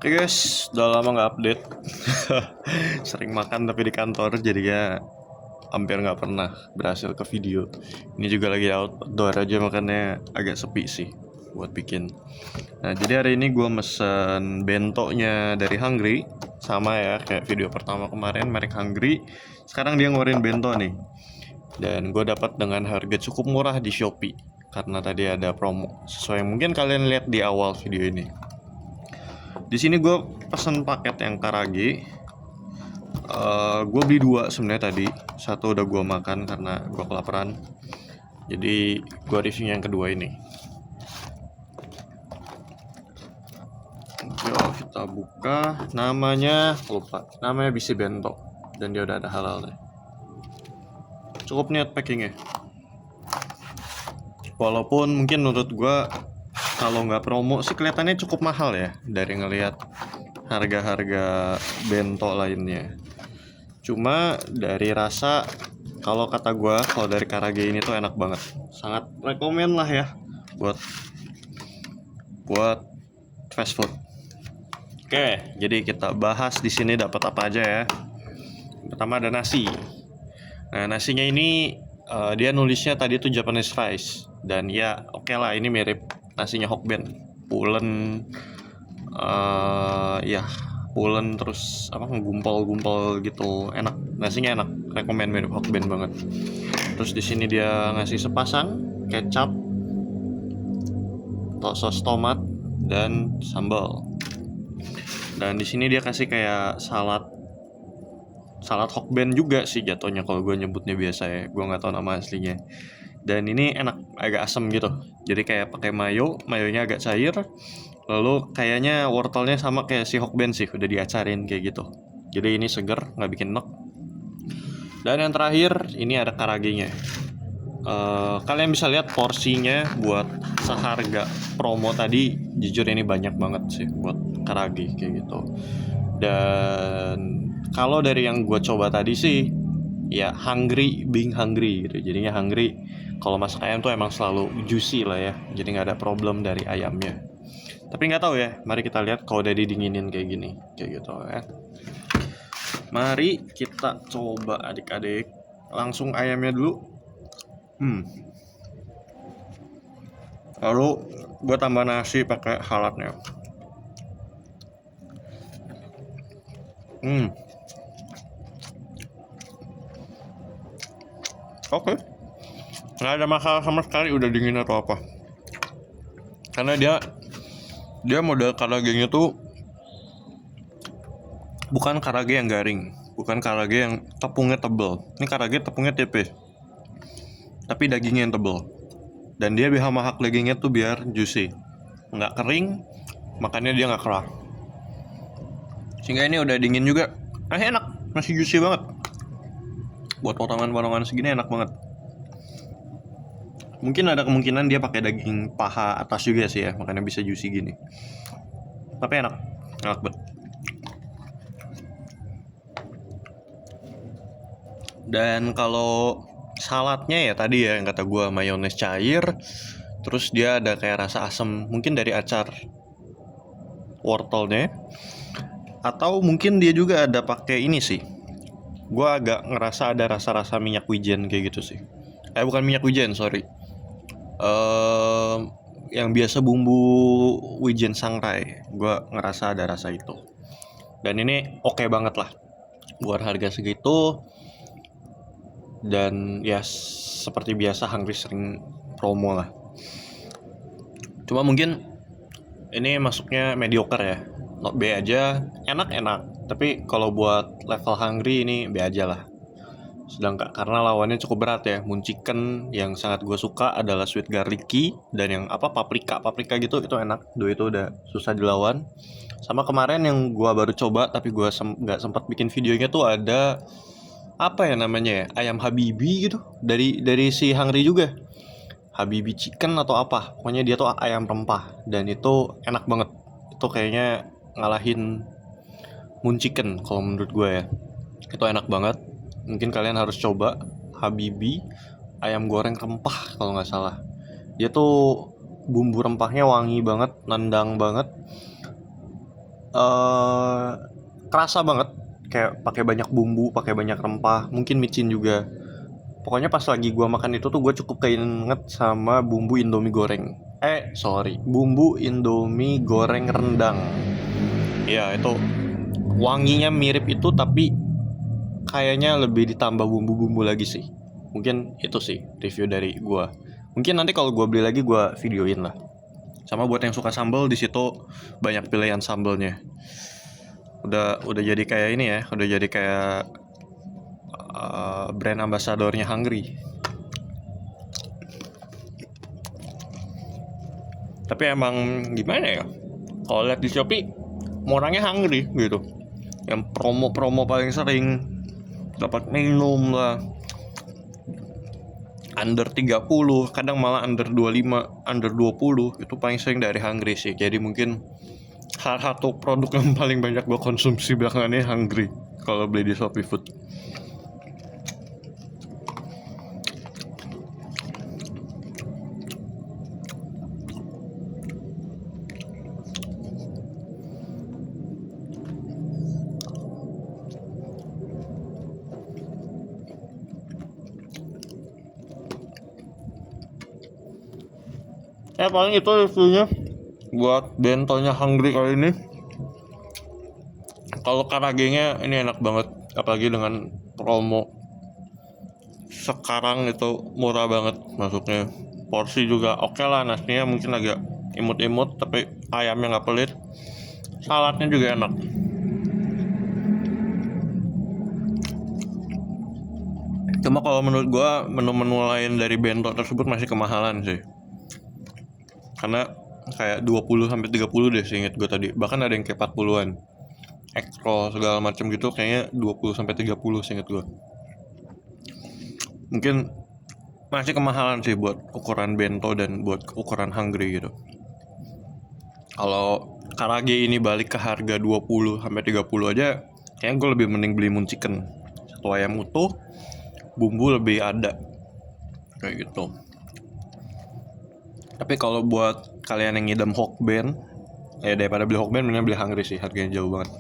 Oke guys, udah lama nggak update. Sering makan tapi di kantor jadinya hampir nggak pernah berhasil ke video. Ini juga lagi outdoor aja makanya agak sepi sih buat bikin. Nah jadi hari ini gue mesen bentonya dari Hungry. Sama ya kayak video pertama kemarin, merek Hungry. Sekarang dia ngeluarin bento nih. Dan gue dapat dengan harga cukup murah di Shopee karena tadi ada promo. Sesuai yang mungkin kalian lihat di awal video ini. Di sini gue pesen paket yang karage. Gue beli dua sebenarnya tadi. Satu udah gue makan karena gue kelaparan. Jadi gue review yang kedua ini. Yuk kita buka. Namanya lupa. Namanya BC Bento. Dan dia udah ada halalnya. Cukup niat packingnya. Walaupun mungkin menurut gue kalau nggak promo sih kelihatannya cukup mahal ya dari ngelihat harga-harga bento lainnya. Cuma dari rasa, kalau kata gue, kalau dari karage ini tuh enak banget. Sangat rekomen lah ya buat fast food. Oke, jadi kita bahas di sini dapat apa aja ya. Pertama ada nasi. Nah nasinya ini dia nulisnya tadi tuh Japanese rice dan ya oke lah ini mirip nasinya Hokben, pulen, ya pulen terus apa ngegumpal-gumpal gitu, enak nasinya enak, rekomen mirip Hokben banget. Terus di sini dia ngasih sepasang kecap, sos tomat dan sambal. Dan di sini dia kasih kayak salad Hokben juga sih jatuhnya kalau gue nyebutnya biasa ya, gue nggak tahu nama aslinya. Dan ini enak, agak asem gitu. Jadi kayak pakai mayonya agak cair. Lalu kayaknya wortelnya sama kayak si Hokben sih, udah diacarin kayak gitu. Jadi ini seger, nggak bikin enek. Dan yang terakhir, ini ada karagenya. Kalian bisa lihat porsinya buat seharga promo tadi. Jujur ini banyak banget sih buat karage kayak gitu. Dan kalau dari yang gue coba tadi sih, ya being hungry gitu. Jadinya hungry kalau masak ayam tuh emang selalu juicy lah ya. Jadi nggak ada problem dari ayamnya. Tapi nggak tahu ya. Mari kita lihat kalau udah didinginin kayak gini, kayak gitu ya. Mari kita coba adik-adik. Langsung ayamnya dulu. Lalu gue tambah nasi pakai halatnya. Oke. Nggak ada masalah sama sekali udah dingin atau apa. Karena dia model karagenya tuh bukan karage yang garing, bukan karage yang tepungnya tebel. Ini karage tepungnya tipis, tapi dagingnya yang tebel. Dan dia bisa mahak dagingnya tuh biar juicy, nggak kering, makannya dia nggak keras. Sehingga ini udah dingin juga, enak, masih juicy banget. Buat potongan-potongan segini enak banget. Mungkin ada kemungkinan dia pakai daging paha atas juga sih ya, makanya bisa juicy gini. Tapi enak banget. Dan kalau saladnya ya tadi ya yang kata gue mayones cair, terus dia ada kayak rasa asam, mungkin dari acar wortelnya, atau mungkin dia juga ada pakai ini sih. Gue agak ngerasa ada rasa-rasa minyak wijen kayak gitu sih. Bukan minyak wijen, sorry. Yang biasa bumbu wijen sangrai, gue ngerasa ada rasa itu. Dan ini oke banget lah buat harga segitu. Dan ya seperti biasa Hungry sering promo lah. Cuma mungkin ini masuknya mediocre ya, not B aja, enak. Tapi kalau buat level Hungry ini B aja lah. Sedangkan karena lawannya cukup berat ya. Moon Chicken yang sangat gue suka adalah sweet garlicky, dan yang paprika gitu itu enak. Dua itu udah susah dilawan. Sama kemarin yang gue baru coba tapi gue nggak sempat bikin videonya tuh ada apa ya namanya ya, ayam Habibi gitu dari si Hungry juga, Habibi Chicken atau apa, pokoknya dia tuh ayam rempah dan itu enak banget. Itu kayaknya ngalahin Moon Chicken kalau menurut gue ya. Itu enak banget. Mungkin kalian harus coba Habibi ayam goreng rempah kalau nggak salah. Dia tuh bumbu rempahnya wangi banget, nendang banget. eh kerasa banget, kayak pakai banyak bumbu, pakai banyak rempah, mungkin micin juga. Pokoknya pas lagi gua makan itu tuh gue cukup keinget sama bumbu Indomie goreng. Bumbu Indomie goreng rendang. Ya itu wanginya mirip itu, tapi kayaknya lebih ditambah bumbu-bumbu lagi sih. Mungkin itu sih review dari gua. Mungkin nanti kalau gua beli lagi gua videoin lah. Sama buat yang suka sambal, di situ banyak pilihan sambalnya. Udah jadi kayak ini ya, udah jadi kayak brand ambasadornya Hungry. Tapi emang gimana ya, kalau lihat di Shopee orangnya Hungry gitu. Yang promo-promo paling sering dapat minum lah, under 30, kadang malah under 25, under 20, itu paling sering dari Hungry sih. Jadi mungkin salah satu produk yang paling banyak gue konsumsi belakangan ini Hungry kalau beli di Shopee Food. Paling itu reviewnya buat bentonya Hungry kali ini. Kalau karagenya ini enak banget, apalagi dengan promo sekarang itu murah banget masuknya. Porsi juga oke lah, nasinya mungkin agak imut-imut tapi ayamnya nggak pelit, saladnya juga enak. Cuma kalau menurut gua menu-menu lain dari bento tersebut masih kemahalan sih, karena kayak 20 sampai 30 deh seinget gue tadi. Bahkan ada yang kayak 40-an. Ekro segala macam gitu kayaknya 20 sampai 30 seinget gue. Mungkin masih kemahalan sih buat ukuran bento dan buat ukuran Hungry gitu. Kalau karage ini balik ke harga 20 sampai 30 aja, kayaknya gue lebih mending beli Moon Chicken. Satu ayam utuh, bumbu lebih ada. Kayak gitu. Tapi kalau buat kalian yang ngidam Hokben, ya daripada beli Hokben mending beli Hungry sih, harganya jauh banget.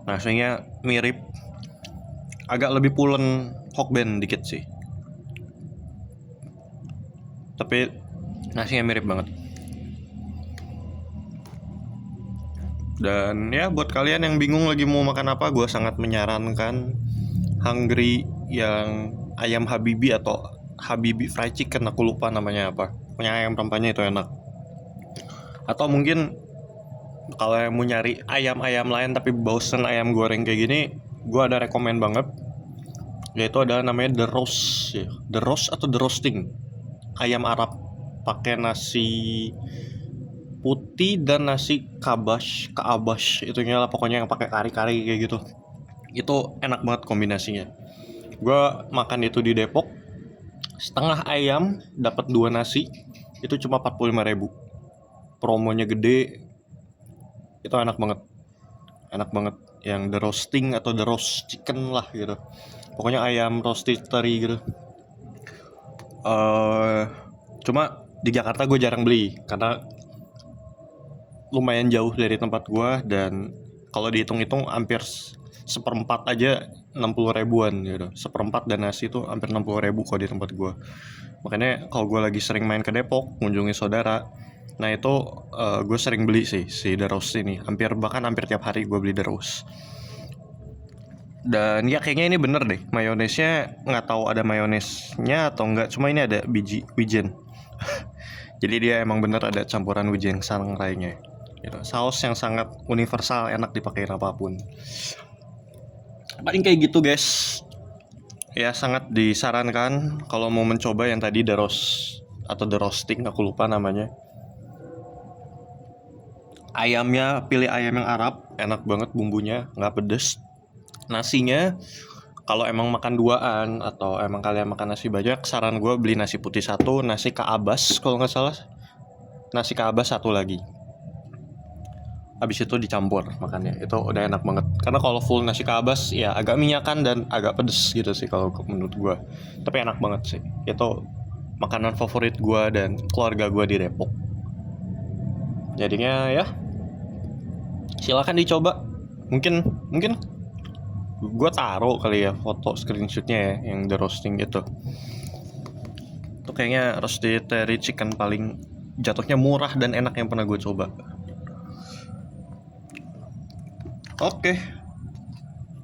Nasinya mirip, agak lebih pulen Hokben dikit sih, tapi nasinya mirip banget. Dan ya buat kalian yang bingung lagi mau makan apa, gue sangat menyarankan Hungry yang ayam Habibi atau Habibi fried chicken, aku lupa namanya apa. Punya ayam rempahnya itu enak. Atau mungkin kalau yang mau nyari ayam-ayam lain tapi bosen ayam goreng kayak gini, gue ada rekomen banget, yaitu adalah namanya The Roast ya. The Roast atau The Roasting, ayam Arab pakai nasi putih dan nasi kabash itunya lah pokoknya, yang pakai kari-kari kayak gitu. Itu enak banget kombinasinya. Gue makan itu di Depok, setengah ayam dapat 2 nasi, itu cuma 45.000. Promonya gede, itu enak banget yang The Roasting atau The Roast Chicken lah gitu. Pokoknya ayam roastery gitu. Cuma di Jakarta gue jarang beli karena lumayan jauh dari tempat gue, dan kalau dihitung-hitung hampir seperempat aja 60.000-an gitu. Seperempat dan nasi tuh hampir 60.000 kalau di tempat gue. Makanya kalau gue lagi sering main ke Depok kunjungi saudara, nah itu gue sering beli sih si The Roast ini. Bahkan hampir tiap hari gue beli The Roast. Dan ya kayaknya ini bener deh, mayonesnya nggak tahu ada mayonesnya atau enggak, cuma ini ada biji wijen. Jadi dia emang bener ada campuran wijen sangrainya gitu. Saus yang sangat universal, enak dipakai apapun. Paling kayak gitu guys. Ya sangat disarankan kalau mau mencoba yang tadi The Roast atau The Roasting, aku lupa namanya. Ayamnya pilih ayam yang Arab, enak banget bumbunya, nggak pedes. Nasinya kalau emang makan duaan atau emang kalian makan nasi banyak, saran gue beli nasi putih 1, nasi Ka'abas kalau nggak salah, nasi Ka'abas 1 lagi. Habis itu dicampur makannya, itu udah enak banget. Karena kalau full nasi Ka'abas ya agak minyakan dan agak pedes gitu sih kalau menurut gue. Tapi enak banget sih. Itu makanan favorit gue dan keluarga gue di Depok. Jadinya ya silakan dicoba Mungkin gue taruh kali ya foto screenshotnya ya, yang the roasting itu kayaknya roasted teriyaki chicken paling jatuhnya murah dan enak yang pernah gue coba. Oke,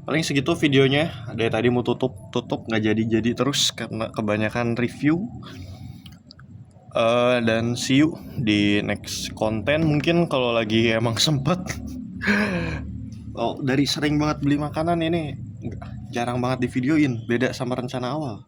paling segitu videonya. Dari tadi mau tutup nggak jadi terus karena kebanyakan review. Dan see you di next konten mungkin kalau lagi emang sempet. Oh, dari sering banget beli makanan ini jarang banget di videoin, beda sama rencana awal.